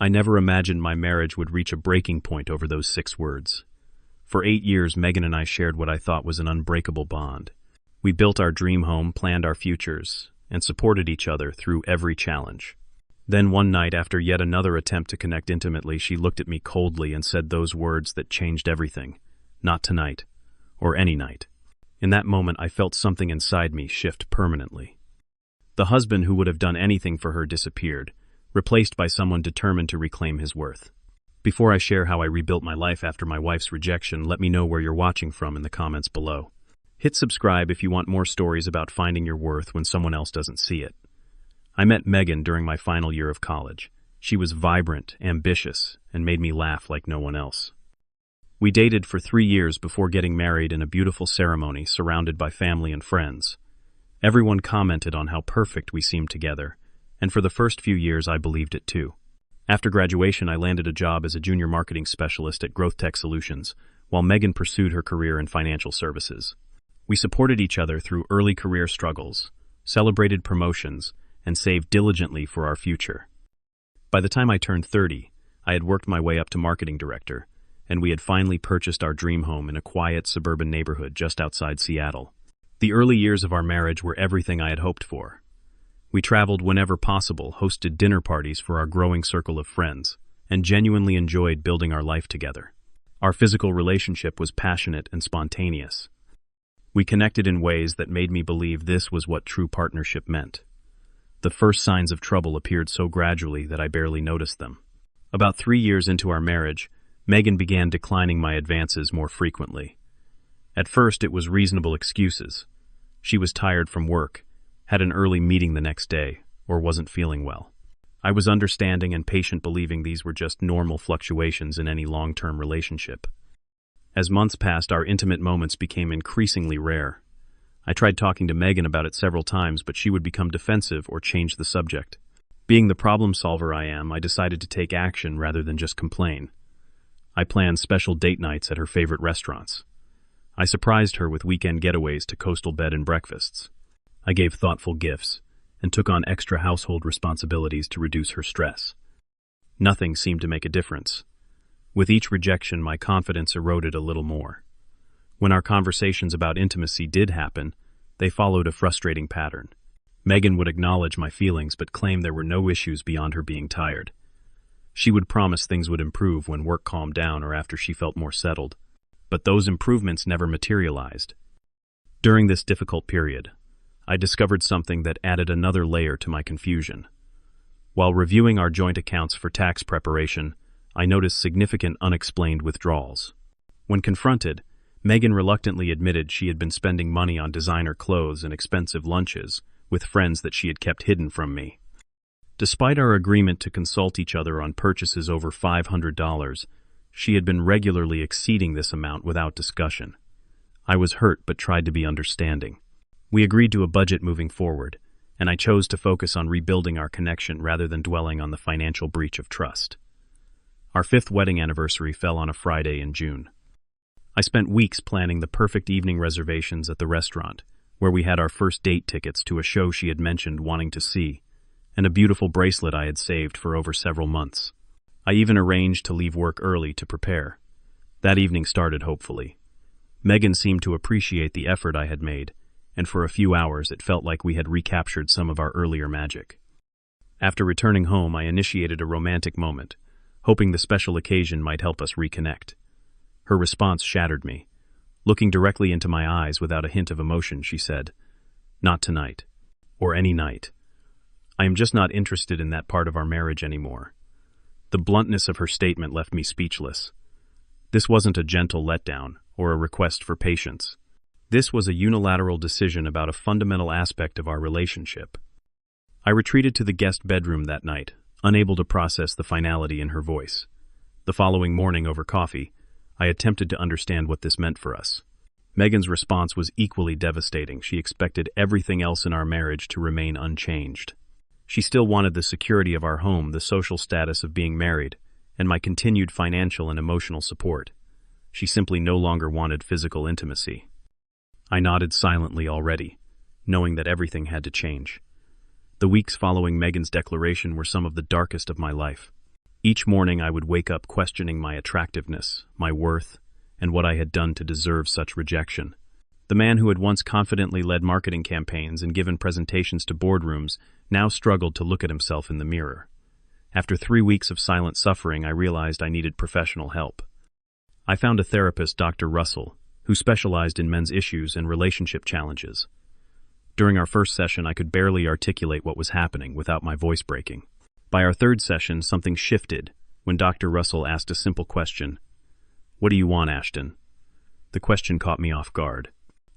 I never imagined my marriage would reach a breaking point over those 6 words. For 8 years, Megan and I shared what I thought was an unbreakable bond. We built our dream home, planned our futures, and supported each other through every challenge. Then one night, after yet another attempt to connect intimately, she looked at me coldly and said those words that changed everything. Not tonight, or any night. In that moment, I felt something inside me shift permanently. The husband who would have done anything for her disappeared, replaced by someone determined to reclaim his worth. Before I share how I rebuilt my life after my wife's rejection, let me know where you're watching from in the comments below. Hit subscribe if you want more stories about finding your worth when someone else doesn't see it. I met Megan during my final year of college. She was vibrant, ambitious, and made me laugh like no one else. We dated for 3 years before getting married in a beautiful ceremony surrounded by family and friends. Everyone commented on how perfect we seemed together, and for the first few years I believed it too. After graduation, I landed a job as a junior marketing specialist at Growth Tech Solutions, while Megan pursued her career in financial services. We supported each other through early career struggles, celebrated promotions, and saved diligently for our future. By the time I turned 30, I had worked my way up to marketing director, and we had finally purchased our dream home in a quiet suburban neighborhood just outside Seattle. The early years of our marriage were everything I had hoped for. We traveled whenever possible, hosted dinner parties for our growing circle of friends, and genuinely enjoyed building our life together. Our physical relationship was passionate and spontaneous. We connected in ways that made me believe this was what true partnership meant. The first signs of trouble appeared so gradually that I barely noticed them. About 3 years into our marriage, Megan began declining my advances more frequently. At first, it was reasonable excuses. She was tired from work, had an early meeting the next day, or wasn't feeling well. I was understanding and patient, believing these were just normal fluctuations in any long-term relationship. As months passed, our intimate moments became increasingly rare. I tried talking to Megan about it several times, but she would become defensive or change the subject. Being the problem solver I am, I decided to take action rather than just complain. I planned special date nights at her favorite restaurants. I surprised her with weekend getaways to coastal bed and breakfasts. I gave thoughtful gifts and took on extra household responsibilities to reduce her stress. Nothing seemed to make a difference. With each rejection, my confidence eroded a little more. When our conversations about intimacy did happen, they followed a frustrating pattern. Megan would acknowledge my feelings but claim there were no issues beyond her being tired. She would promise things would improve when work calmed down or after she felt more settled. But those improvements never materialized. During this difficult period, I discovered something that added another layer to my confusion. While reviewing our joint accounts for tax preparation, I noticed significant unexplained withdrawals. When confronted, Megan reluctantly admitted she had been spending money on designer clothes and expensive lunches with friends that she had kept hidden from me. Despite our agreement to consult each other on purchases over $500, she had been regularly exceeding this amount without discussion. I was hurt but tried to be understanding. We agreed to a budget moving forward, and I chose to focus on rebuilding our connection rather than dwelling on the financial breach of trust. Our 5th wedding anniversary fell on a Friday in June. I spent weeks planning the perfect evening reservations at the restaurant, where we had our first date tickets to a show she had mentioned wanting to see, and a beautiful bracelet I had saved for over several months. I even arranged to leave work early to prepare. That evening started hopefully. Megan seemed to appreciate the effort I had made, and for a few hours it felt like we had recaptured some of our earlier magic. After returning home, I initiated a romantic moment, hoping the special occasion might help us reconnect. Her response shattered me. Looking directly into my eyes without a hint of emotion, she said, "Not tonight, or any night. I am just not interested in that part of our marriage anymore." The bluntness of her statement left me speechless. This wasn't a gentle letdown or a request for patience. This was a unilateral decision about a fundamental aspect of our relationship. I retreated to the guest bedroom that night, unable to process the finality in her voice. The following morning, over coffee, I attempted to understand what this meant for us. Megan's response was equally devastating. She expected everything else in our marriage to remain unchanged. She still wanted the security of our home, the social status of being married, and my continued financial and emotional support. She simply no longer wanted physical intimacy. I nodded silently already, knowing that everything had to change. The weeks following Megan's declaration were some of the darkest of my life. Each morning I would wake up questioning my attractiveness, my worth, and what I had done to deserve such rejection. The man who had once confidently led marketing campaigns and given presentations to boardrooms now struggled to look at himself in the mirror. After 3 weeks of silent suffering, I realized I needed professional help. I found a therapist, Dr. Russell, who specialized in men's issues and relationship challenges. During our first session, I could barely articulate what was happening without my voice breaking. By our third session, something shifted when Dr. Russell asked a simple question. "What do you want, Ashton?" The question caught me off guard.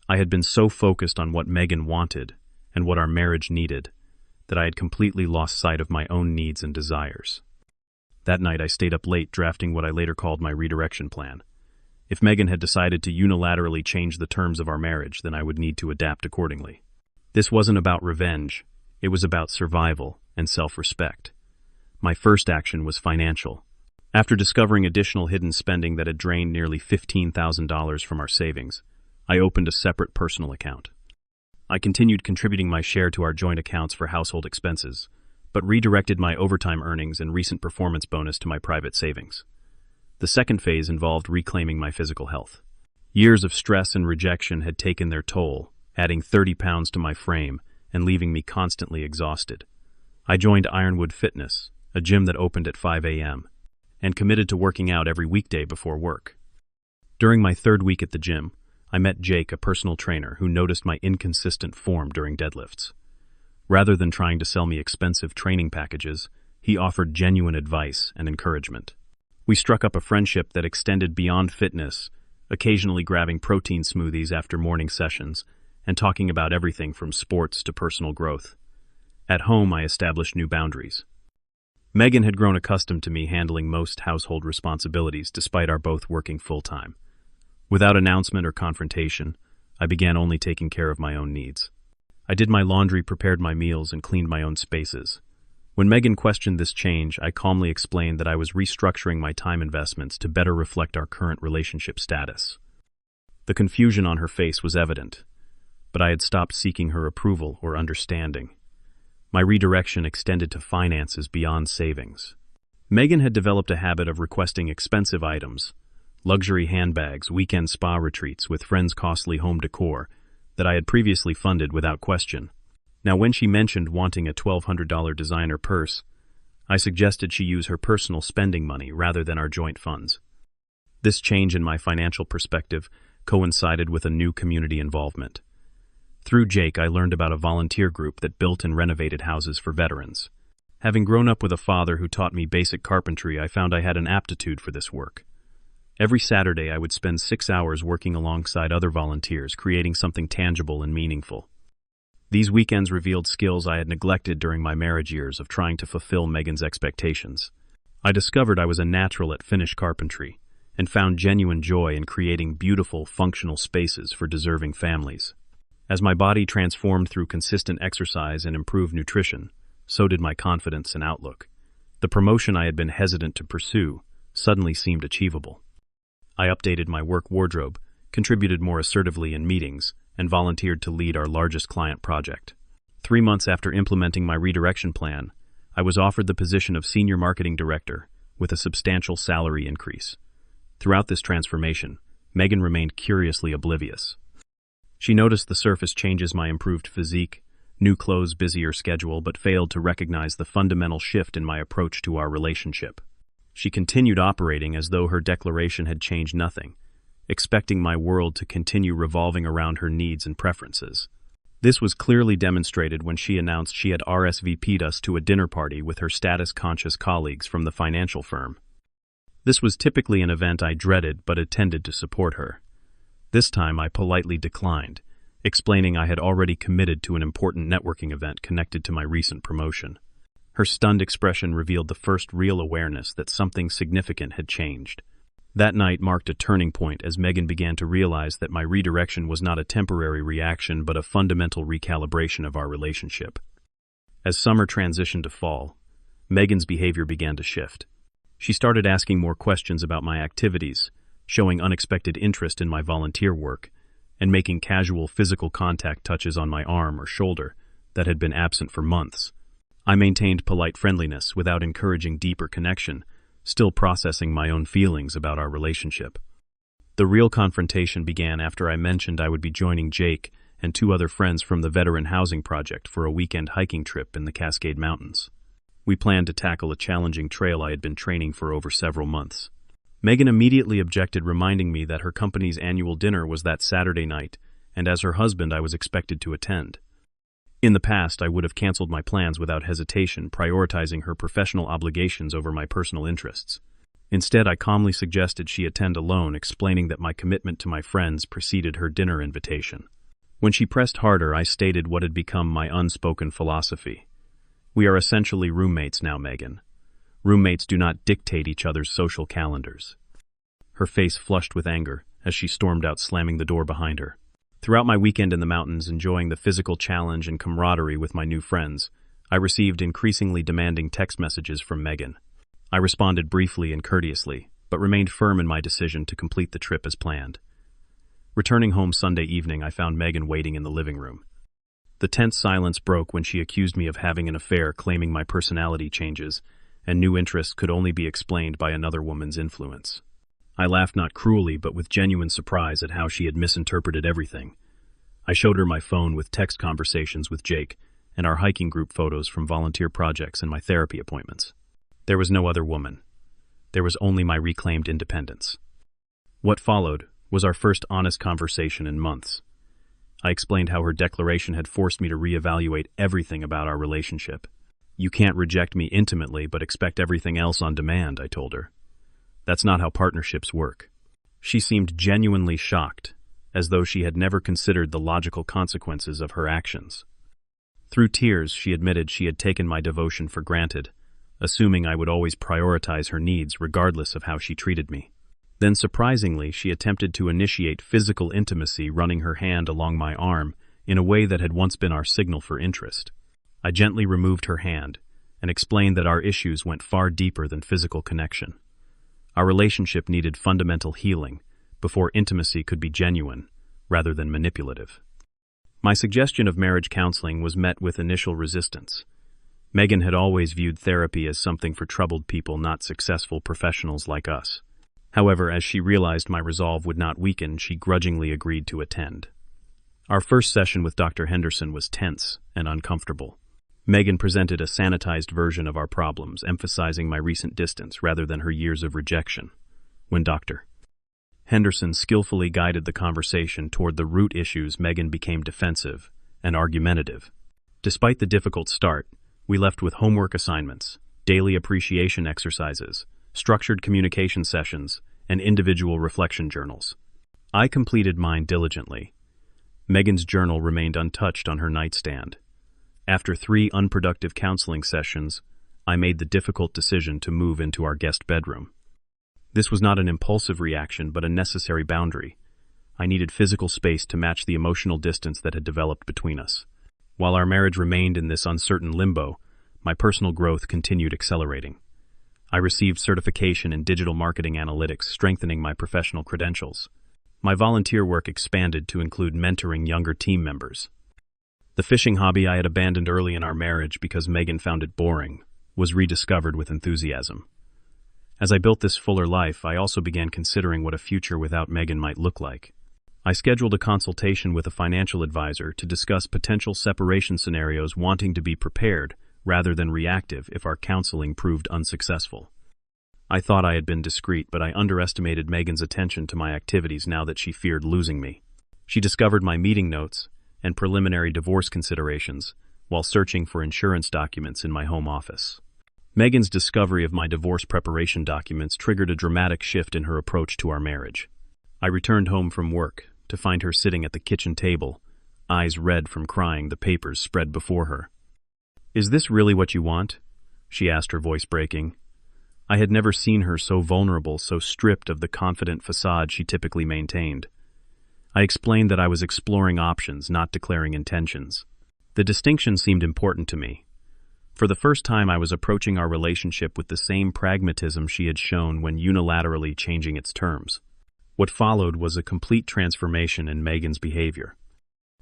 I had been so focused on what Megan wanted and what our marriage needed that I had completely lost sight of my own needs and desires. That night, I stayed up late drafting what I later called my redirection plan. If Megan had decided to unilaterally change the terms of our marriage, then I would need to adapt accordingly. This wasn't about revenge. It was about survival and self-respect. My first action was financial. After discovering additional hidden spending that had drained nearly $15,000 from our savings, I opened a separate personal account. I continued contributing my share to our joint accounts for household expenses, but redirected my overtime earnings and recent performance bonus to my private savings. The second phase involved reclaiming my physical health. Years of stress and rejection had taken their toll, adding 30 pounds to my frame and leaving me constantly exhausted. I joined Ironwood Fitness, a gym that opened at 5 a.m., and committed to working out every weekday before work. During my third week at the gym, I met Jake, a personal trainer, who noticed my inconsistent form during deadlifts. Rather than trying to sell me expensive training packages, he offered genuine advice and encouragement. We struck up a friendship that extended beyond fitness, occasionally grabbing protein smoothies after morning sessions and talking about everything from sports to personal growth. At home, I established new boundaries. Megan had grown accustomed to me handling most household responsibilities despite our both working full-time. Without announcement or confrontation, I began only taking care of my own needs. I did my laundry, prepared my meals, and cleaned my own spaces. When Megan questioned this change, I calmly explained that I was restructuring my time investments to better reflect our current relationship status. The confusion on her face was evident, but I had stopped seeking her approval or understanding. My redirection extended to finances beyond savings. Megan had developed a habit of requesting expensive items, luxury handbags, weekend spa retreats with friends' costly home decor that I had previously funded without question. Now, when she mentioned wanting a $1,200 designer purse, I suggested she use her personal spending money rather than our joint funds. This change in my financial perspective coincided with a new community involvement. Through Jake, I learned about a volunteer group that built and renovated houses for veterans. Having grown up with a father who taught me basic carpentry, I found I had an aptitude for this work. Every Saturday, I would spend 6 hours working alongside other volunteers, creating something tangible and meaningful. These weekends revealed skills I had neglected during my marriage years of trying to fulfill Megan's expectations. I discovered I was a natural at finished carpentry and found genuine joy in creating beautiful, functional spaces for deserving families. As my body transformed through consistent exercise and improved nutrition, so did my confidence and outlook. The promotion I had been hesitant to pursue suddenly seemed achievable. I updated my work wardrobe, contributed more assertively in meetings, and volunteered to lead our largest client project. 3 months after implementing my redirection plan, I was offered the position of Senior Marketing Director with a substantial salary increase. Throughout this transformation, Megan remained curiously oblivious. She noticed the surface changes, my improved physique, new clothes, busier schedule, but failed to recognize the fundamental shift in my approach to our relationship. She continued operating as though her declaration had changed nothing, expecting my world to continue revolving around her needs and preferences. This was clearly demonstrated when she announced she had RSVP'd us to a dinner party with her status-conscious colleagues from the financial firm. This was typically an event I dreaded but attended to support her. This time I politely declined, explaining I had already committed to an important networking event connected to my recent promotion. Her stunned expression revealed the first real awareness that something significant had changed. That night marked a turning point as Megan began to realize that my redirection was not a temporary reaction but a fundamental recalibration of our relationship. As summer transitioned to fall, Megan's behavior began to shift. She started asking more questions about my activities, showing unexpected interest in my volunteer work, and making casual physical contact touches on my arm or shoulder that had been absent for months. I maintained polite friendliness without encouraging deeper connection, still processing my own feelings about our relationship. The real confrontation began after I mentioned I would be joining Jake and 2 other friends from the Veteran Housing Project for a weekend hiking trip in the Cascade Mountains. We planned to tackle a challenging trail I had been training for over several months. Megan immediately objected, reminding me that her company's annual dinner was that Saturday night, and as her husband I was expected to attend. In the past, I would have canceled my plans without hesitation, prioritizing her professional obligations over my personal interests. Instead, I calmly suggested she attend alone, explaining that my commitment to my friends preceded her dinner invitation. When she pressed harder, I stated what had become my unspoken philosophy. We are essentially roommates now, Megan. Roommates do not dictate each other's social calendars. Her face flushed with anger as she stormed out, slamming the door behind her. Throughout my weekend in the mountains, enjoying the physical challenge and camaraderie with my new friends, I received increasingly demanding text messages from Megan. I responded briefly and courteously, but remained firm in my decision to complete the trip as planned. Returning home Sunday evening, I found Megan waiting in the living room. The tense silence broke when she accused me of having an affair, claiming my personality changes and new interests could only be explained by another woman's influence. I laughed, not cruelly, but with genuine surprise at how she had misinterpreted everything. I showed her my phone with text conversations with Jake and our hiking group photos from volunteer projects and my therapy appointments. There was no other woman. There was only my reclaimed independence. What followed was our first honest conversation in months. I explained how her declaration had forced me to reevaluate everything about our relationship. You can't reject me intimately but expect everything else on demand, I told her. That's not how partnerships work. She seemed genuinely shocked, as though she had never considered the logical consequences of her actions. Through tears, she admitted she had taken my devotion for granted, assuming I would always prioritize her needs regardless of how she treated me. Then, surprisingly, she attempted to initiate physical intimacy, running her hand along my arm in a way that had once been our signal for interest. I gently removed her hand and explained that our issues went far deeper than physical connection. Our relationship needed fundamental healing before intimacy could be genuine, rather than manipulative. My suggestion of marriage counseling was met with initial resistance. Megan had always viewed therapy as something for troubled people, not successful professionals like us. However, as she realized my resolve would not weaken, she grudgingly agreed to attend. Our first session with Dr. Henderson was tense and uncomfortable. Megan presented a sanitized version of our problems, emphasizing my recent distance rather than her years of rejection. When Dr. Henderson skillfully guided the conversation toward the root issues, Megan became defensive and argumentative. Despite the difficult start, we left with homework assignments, daily appreciation exercises, structured communication sessions, and individual reflection journals. I completed mine diligently. Megan's journal remained untouched on her nightstand. After 3 unproductive counseling sessions, I made the difficult decision to move into our guest bedroom. This was not an impulsive reaction, but a necessary boundary. I needed physical space to match the emotional distance that had developed between us. While our marriage remained in this uncertain limbo, my personal growth continued accelerating. I received certification in digital marketing analytics, strengthening my professional credentials. My volunteer work expanded to include mentoring younger team members. The fishing hobby I had abandoned early in our marriage because Megan found it boring was rediscovered with enthusiasm. As I built this fuller life, I also began considering what a future without Megan might look like. I scheduled a consultation with a financial advisor to discuss potential separation scenarios, wanting to be prepared rather than reactive if our counseling proved unsuccessful. I thought I had been discreet, but I underestimated Megan's attention to my activities now that she feared losing me. She discovered my meeting notes and preliminary divorce considerations while searching for insurance documents in my home office. Megan's discovery of my divorce preparation documents triggered a dramatic shift in her approach to our marriage. I returned home from work to find her sitting at the kitchen table, eyes red from crying, the papers spread before her. "Is this really what you want?" she asked, her voice breaking. I had never seen her so vulnerable, so stripped of the confident facade she typically maintained. I explained that I was exploring options, not declaring intentions. The distinction seemed important to me. For the first time, I was approaching our relationship with the same pragmatism she had shown when unilaterally changing its terms. What followed was a complete transformation in Megan's behavior.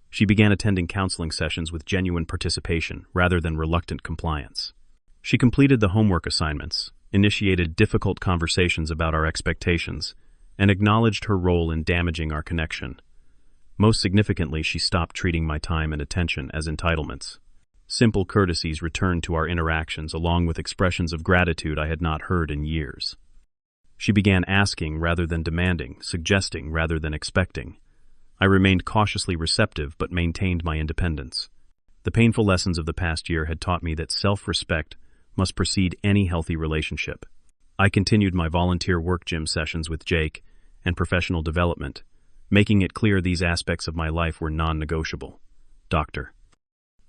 She began attending counseling sessions with genuine participation rather than reluctant compliance. She completed the homework assignments, initiated difficult conversations about our expectations, and acknowledged her role in damaging our connection. Most significantly, she stopped treating my time and attention as entitlements. Simple courtesies returned to our interactions along with expressions of gratitude I had not heard in years. She began asking rather than demanding, suggesting rather than expecting. I remained cautiously receptive but maintained my independence. The painful lessons of the past year had taught me that self-respect must precede any healthy relationship. I continued my volunteer work gym sessions with Jake and professional development, making it clear these aspects of my life were non-negotiable. Dr.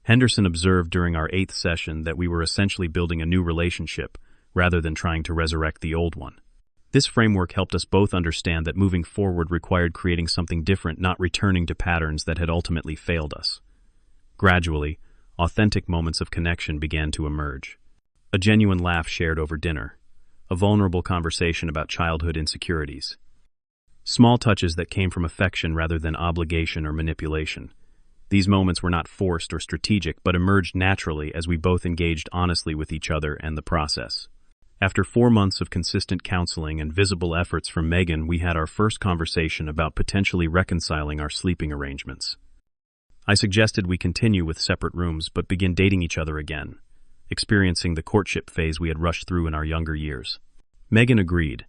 Henderson observed during our 8th session that we were essentially building a new relationship rather than trying to resurrect the old one. This framework helped us both understand that moving forward required creating something different, not returning to patterns that had ultimately failed us. Gradually, authentic moments of connection began to emerge. A genuine laugh shared over dinner, a vulnerable conversation about childhood insecurities. Small touches that came from affection rather than obligation or manipulation. These moments were not forced or strategic, but emerged naturally as we both engaged honestly with each other and the process. After 4 months of consistent counseling and visible efforts from Megan, we had our first conversation about potentially reconciling our sleeping arrangements. I suggested we continue with separate rooms but begin dating each other again, experiencing the courtship phase we had rushed through in our younger years. Megan agreed,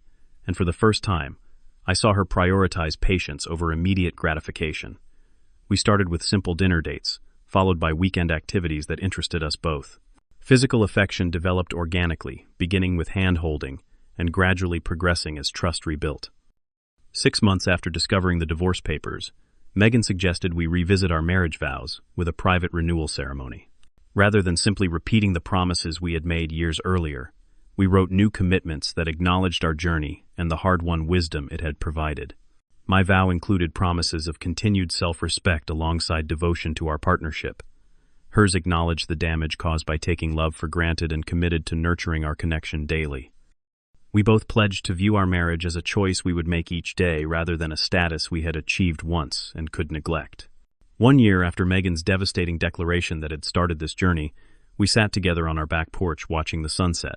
and for the first time, I saw her prioritize patience over immediate gratification. We started with simple dinner dates, followed by weekend activities that interested us both. Physical affection developed organically, beginning with hand-holding and gradually progressing as trust rebuilt. 6 months after discovering the divorce papers, Megan suggested we revisit our marriage vows with a private renewal ceremony. Rather than simply repeating the promises we had made years earlier, we wrote new commitments that acknowledged our journey and the hard-won wisdom it had provided. My vow included promises of continued self-respect alongside devotion to our partnership. Hers acknowledged the damage caused by taking love for granted and committed to nurturing our connection daily. We both pledged to view our marriage as a choice we would make each day rather than a status we had achieved once and could neglect. 1 year after Megan's devastating declaration that had started this journey, we sat together on our back porch watching the sunset.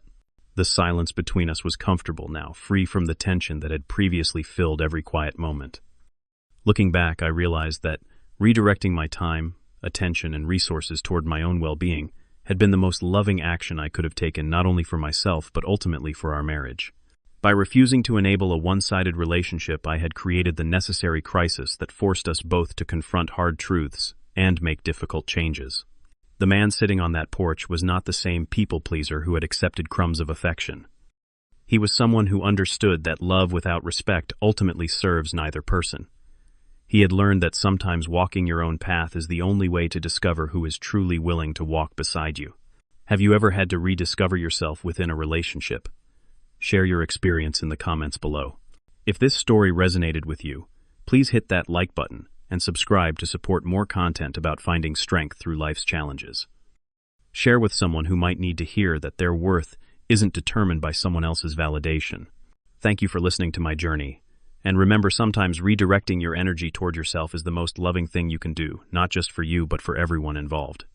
The silence between us was comfortable now, free from the tension that had previously filled every quiet moment. Looking back, I realized that redirecting my time, attention, and resources toward my own well-being had been the most loving action I could have taken, not only for myself but ultimately for our marriage. By refusing to enable a one-sided relationship, I had created the necessary crisis that forced us both to confront hard truths and make difficult changes. The man sitting on that porch was not the same people-pleaser who had accepted crumbs of affection. He was someone who understood that love without respect ultimately serves neither person. He had learned that sometimes walking your own path is the only way to discover who is truly willing to walk beside you. Have you ever had to rediscover yourself within a relationship? Share your experience in the comments below. If this story resonated with you, please hit that like button and subscribe to support more content about finding strength through life's challenges. Share with someone who might need to hear that their worth isn't determined by someone else's validation. Thank you for listening to my journey. And remember, sometimes redirecting your energy toward yourself is the most loving thing you can do, not just for you, but for everyone involved.